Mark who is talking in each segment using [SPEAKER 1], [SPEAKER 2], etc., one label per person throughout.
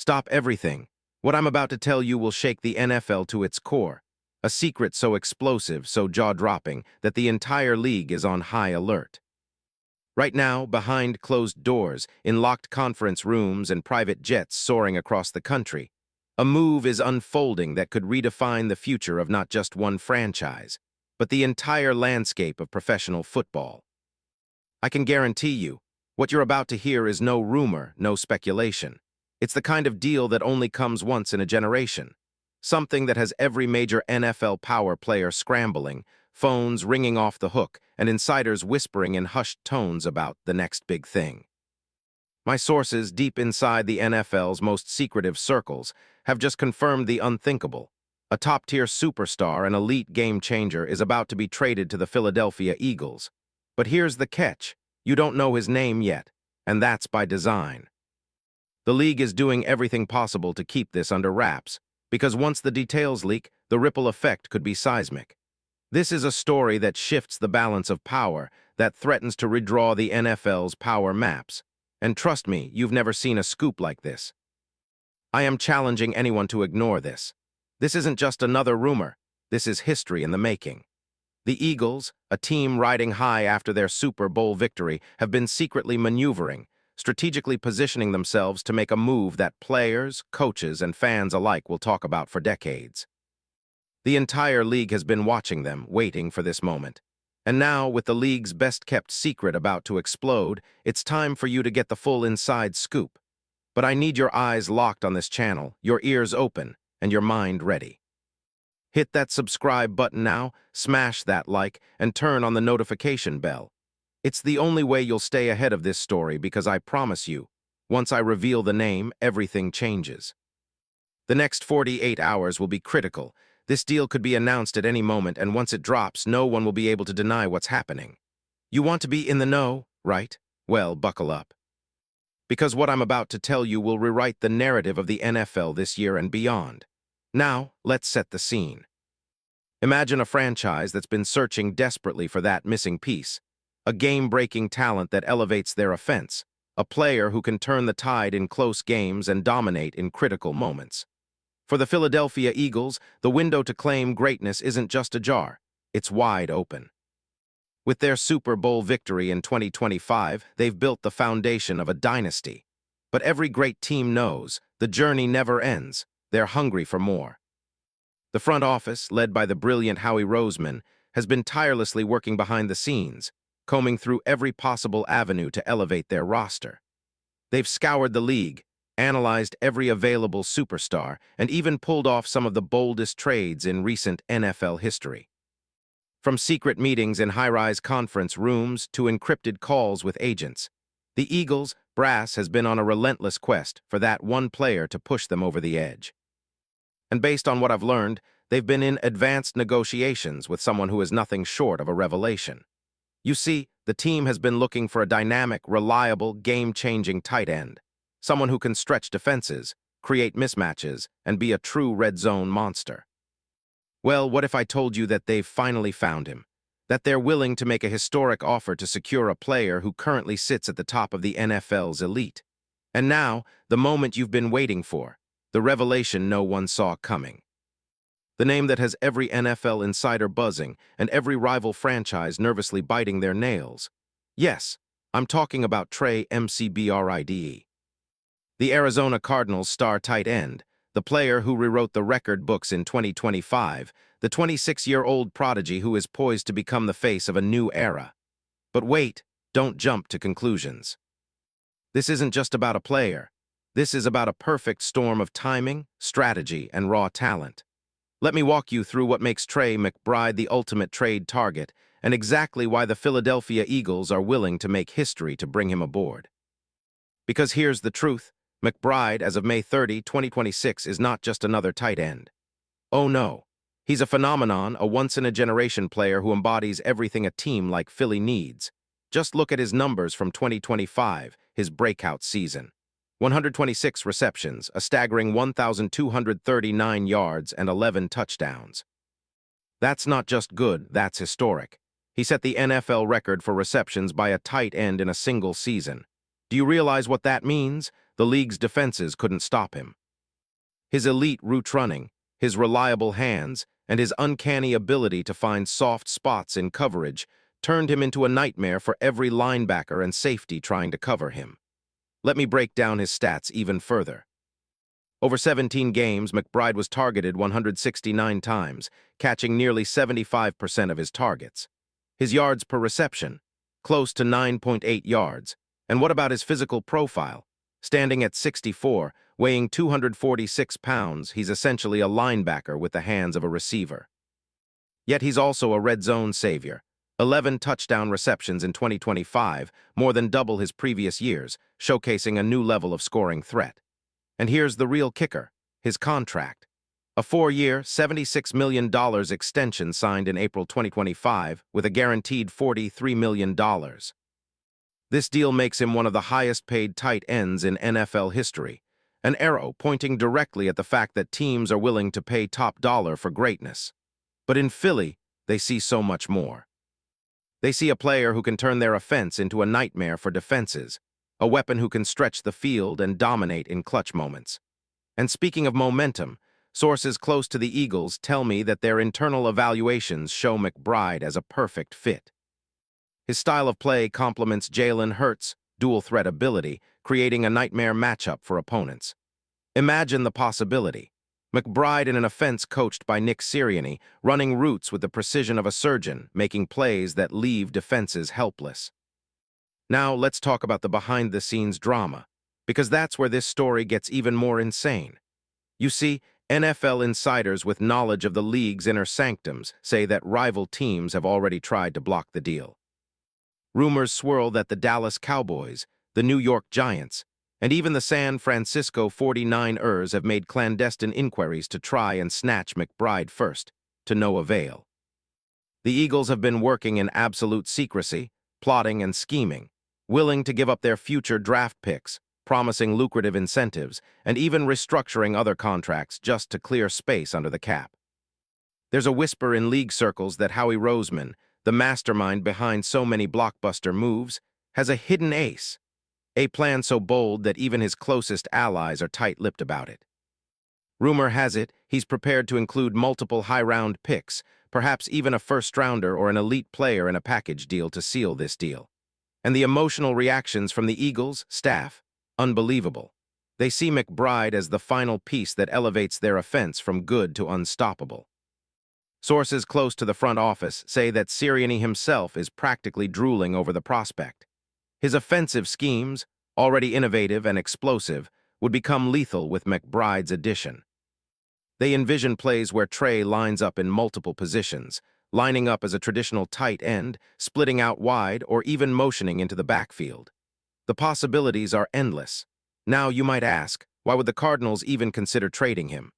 [SPEAKER 1] Stop everything. What I'm about to tell you will shake the NFL to its core. A secret so explosive, so jaw-dropping, that the entire league is on high alert. Right now, behind closed doors, in locked conference rooms and private jets soaring across the country, a move is unfolding that could redefine the future of not just one franchise, but the entire landscape of professional football. I can guarantee you, what you're about to hear is no rumor, no speculation. It's the kind of deal that only comes once in a generation. Something that has every major NFL power player scrambling, phones ringing off the hook, and insiders whispering in hushed tones about the next big thing. My sources deep inside the NFL's most secretive circles have just confirmed the unthinkable. A top-tier superstar and elite game-changer is about to be traded to the Philadelphia Eagles. But here's the catch. You don't know his name yet, and that's by design. The league is doing everything possible to keep this under wraps, because once the details leak, the ripple effect could be seismic. This is a story that shifts the balance of power, that threatens to redraw the NFL's power maps. And trust me, you've never seen a scoop like this. I am challenging anyone to ignore this. This isn't just another rumor. This is history in the making. The Eagles, a team riding high after their Super Bowl victory, have been secretly maneuvering, strategically positioning themselves to make a move that players, coaches, and fans alike will talk about for decades. The entire league has been watching them, waiting for this moment. And now, with the league's best-kept secret about to explode, it's time for you to get the full inside scoop. But I need your eyes locked on this channel, your ears open, and your mind ready. Hit that subscribe button now, smash that like, and turn on the notification bell. It's the only way you'll stay ahead of this story because I promise you, once I reveal the name, everything changes. The next 48 hours will be critical. This deal could be announced at any moment, and once it drops, no one will be able to deny what's happening. You want to be in the know, right? Well, buckle up. Because what I'm about to tell you will rewrite the narrative of the NFL this year and beyond. Now, let's set the scene. Imagine a franchise that's been searching desperately for that missing piece, a game-breaking talent that elevates their offense, a player who can turn the tide in close games and dominate in critical moments. For the Philadelphia Eagles, the window to claim greatness isn't just ajar, it's wide open. With their Super Bowl victory in 2025, they've built the foundation of a dynasty. But every great team knows, the journey never ends. They're hungry for more. The front office, led by the brilliant Howie Roseman, has been tirelessly working behind the scenes, combing through every possible avenue to elevate their roster. They've scoured the league, analyzed every available superstar, and even pulled off some of the boldest trades in recent NFL history. From secret meetings in high-rise conference rooms to encrypted calls with agents, the Eagles' brass has been on a relentless quest for that one player to push them over the edge. And based on what I've learned, they've been in advanced negotiations with someone who is nothing short of a revelation. You see, the team has been looking for a dynamic, reliable, game-changing tight end. Someone who can stretch defenses, create mismatches, and be a true red zone monster. Well, what if I told you that they've finally found him? That they're willing to make a historic offer to secure a player who currently sits at the top of the NFL's elite. And now, the moment you've been waiting for, the revelation no one saw coming. The name that has every NFL insider buzzing and every rival franchise nervously biting their nails. Yes, I'm talking about Trey McBride. The Arizona Cardinals' star tight end, the player who rewrote the record books in 2025, the 26-year-old prodigy who is poised to become the face of a new era. But wait, don't jump to conclusions. This isn't just about a player. This is about a perfect storm of timing, strategy, and raw talent. Let me walk you through what makes Trey McBride the ultimate trade target and exactly why the Philadelphia Eagles are willing to make history to bring him aboard. Because here's the truth. McBride, as of May 30, 2026, is not just another tight end. Oh no, he's a phenomenon, a once-in-a-generation player who embodies everything a team like Philly needs. Just look at his numbers from 2025, his breakout season. 126 receptions, a staggering 1,239 yards, and 11 touchdowns. That's not just good, that's historic. He set the NFL record for receptions by a tight end in a single season. Do you realize what that means? the league's defenses couldn't stop him. His elite route running, his reliable hands, and his uncanny ability to find soft spots in coverage turned him into a nightmare for every linebacker and safety trying to cover him. Let me break down his stats even further. Over 17 games, McBride was targeted 169 times, catching nearly 75% of his targets. His yards per reception, close to 9.8 yards. And what about his physical profile? Standing at 6'4", weighing 246 pounds, he's essentially a linebacker with the hands of a receiver. Yet he's also a red zone savior. 11 touchdown receptions in 2025, more than double his previous years, showcasing a new level of scoring threat. And here's the real kicker, his contract. A 4-year, $76 million extension signed in April 2025 with a guaranteed $43 million. This deal makes him one of the highest-paid tight ends in NFL history, an arrow pointing directly at the fact that teams are willing to pay top dollar for greatness. But in Philly, they see so much more. They see a player who can turn their offense into a nightmare for defenses, a weapon who can stretch the field and dominate in clutch moments. And speaking of momentum, sources close to the Eagles tell me that their internal evaluations show McBride as a perfect fit. His style of play complements Jalen Hurts' dual-threat ability, creating a nightmare matchup for opponents. Imagine the possibility. McBride in an offense coached by Nick Sirianni, running routes with the precision of a surgeon, making plays that leave defenses helpless. Now let's talk about the behind-the-scenes drama, because that's where this story gets even more insane. You see, NFL insiders with knowledge of the league's inner sanctums say that rival teams have already tried to block the deal. Rumors swirl that the Dallas Cowboys, the New York Giants, and even the San Francisco 49ers have made clandestine inquiries to try and snatch McBride first, to no avail. The Eagles have been working in absolute secrecy, plotting and scheming, willing to give up their future draft picks, promising lucrative incentives, and even restructuring other contracts just to clear space under the cap. There's a whisper in league circles that Howie Roseman, the mastermind behind so many blockbuster moves, has a hidden ace, a plan so bold that even his closest allies are tight-lipped about it. Rumor has it he's prepared to include multiple high-round picks, perhaps even a first-rounder or an elite player in a package deal to seal this deal. And the emotional reactions from the Eagles' staff, unbelievable. They see McBride as the final piece that elevates their offense from good to unstoppable. Sources close to the front office say that Sirianni himself is practically drooling over the prospect. His offensive schemes, already innovative and explosive, would become lethal with McBride's addition. They envision plays where Trey lines up in multiple positions, lining up as a traditional tight end, splitting out wide, or even motioning into the backfield. The possibilities are endless. Now you might ask, why would the Cardinals even consider trading him?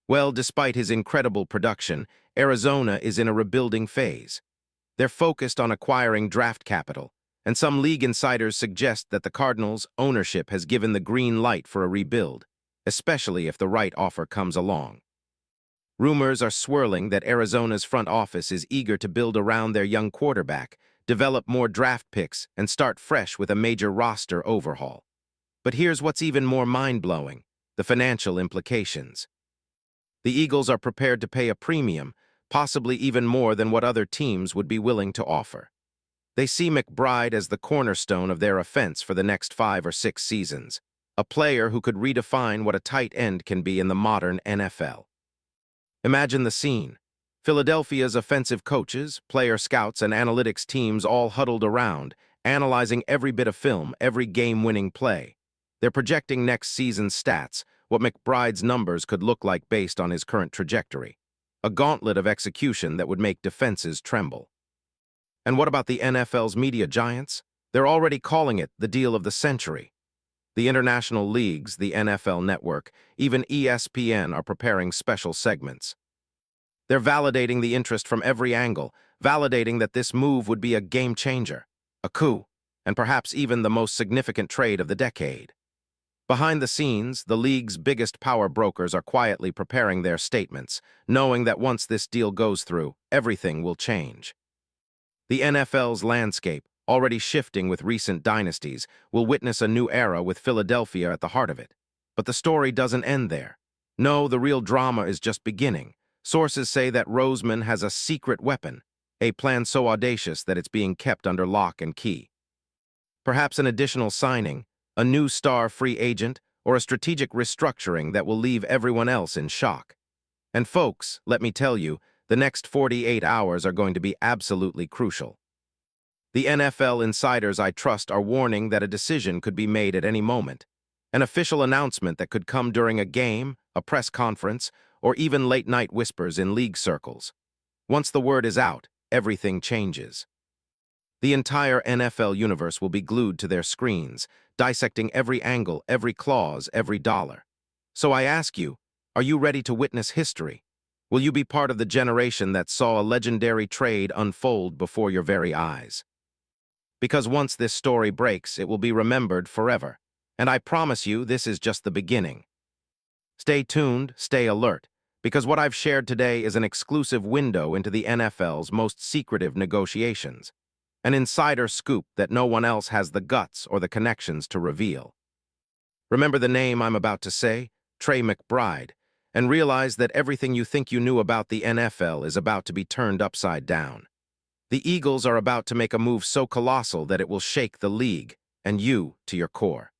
[SPEAKER 1] Well, despite his incredible production, Arizona is in a rebuilding phase. They're focused on acquiring draft capital, and some league insiders suggest that the Cardinals' ownership has given the green light for a rebuild, especially if the right offer comes along. Rumors are swirling that Arizona's front office is eager to build around their young quarterback, develop more draft picks, and start fresh with a major roster overhaul. But here's what's even more mind-blowing, the financial implications. The Eagles are prepared to pay a premium, possibly even more than what other teams would be willing to offer. They see McBride as the cornerstone of their offense for the next 5 or 6 seasons, a player who could redefine what a tight end can be in the modern NFL. Imagine the scene. Philadelphia's offensive coaches, player scouts, and analytics teams all huddled around, analyzing every bit of film, every game-winning play. They're projecting next season's stats, what McBride's numbers could look like based on his current trajectory. A gauntlet of execution that would make defenses tremble. And what about the NFL's media giants? They're already calling it the deal of the century. The international leagues, the NFL Network, even ESPN are preparing special segments. They're validating the interest from every angle, validating that this move would be a game-changer, a coup, and perhaps even the most significant trade of the decade. Behind the scenes, the league's biggest power brokers are quietly preparing their statements, knowing that once this deal goes through, everything will change. The NFL's landscape, already shifting with recent dynasties, will witness a new era with Philadelphia at the heart of it. But the story doesn't end there. No, the real drama is just beginning. Sources say that Roseman has a secret weapon, a plan so audacious that it's being kept under lock and key. Perhaps an additional signing, a new star free agent, or a strategic restructuring that will leave everyone else in shock. And folks, let me tell you, the next 48 hours are going to be absolutely crucial. The NFL insiders I trust are warning that a decision could be made at any moment. An official announcement that could come during a game, a press conference, or even late-night whispers in league circles. Once the word is out, everything changes. The entire NFL universe will be glued to their screens, dissecting every angle, every clause, every dollar. So I ask you, are you ready to witness history? Will you be part of the generation that saw a legendary trade unfold before your very eyes? Because once this story breaks, it will be remembered forever. And I promise you, this is just the beginning. Stay tuned, stay alert, because what I've shared today is an exclusive window into the NFL's most secretive negotiations. An insider scoop that no one else has the guts or the connections to reveal. Remember the name I'm about to say, Trey McBride, and realize that everything you think you knew about the NFL is about to be turned upside down. The Eagles are about to make a move so colossal that it will shake the league, and you to your core.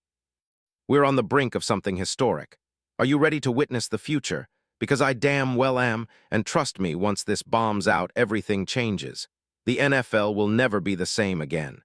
[SPEAKER 1] We're on the brink of something historic. Are you ready to witness the future? Because I damn well am, and trust me, once this bombs out, everything changes. The NFL will never be the same again.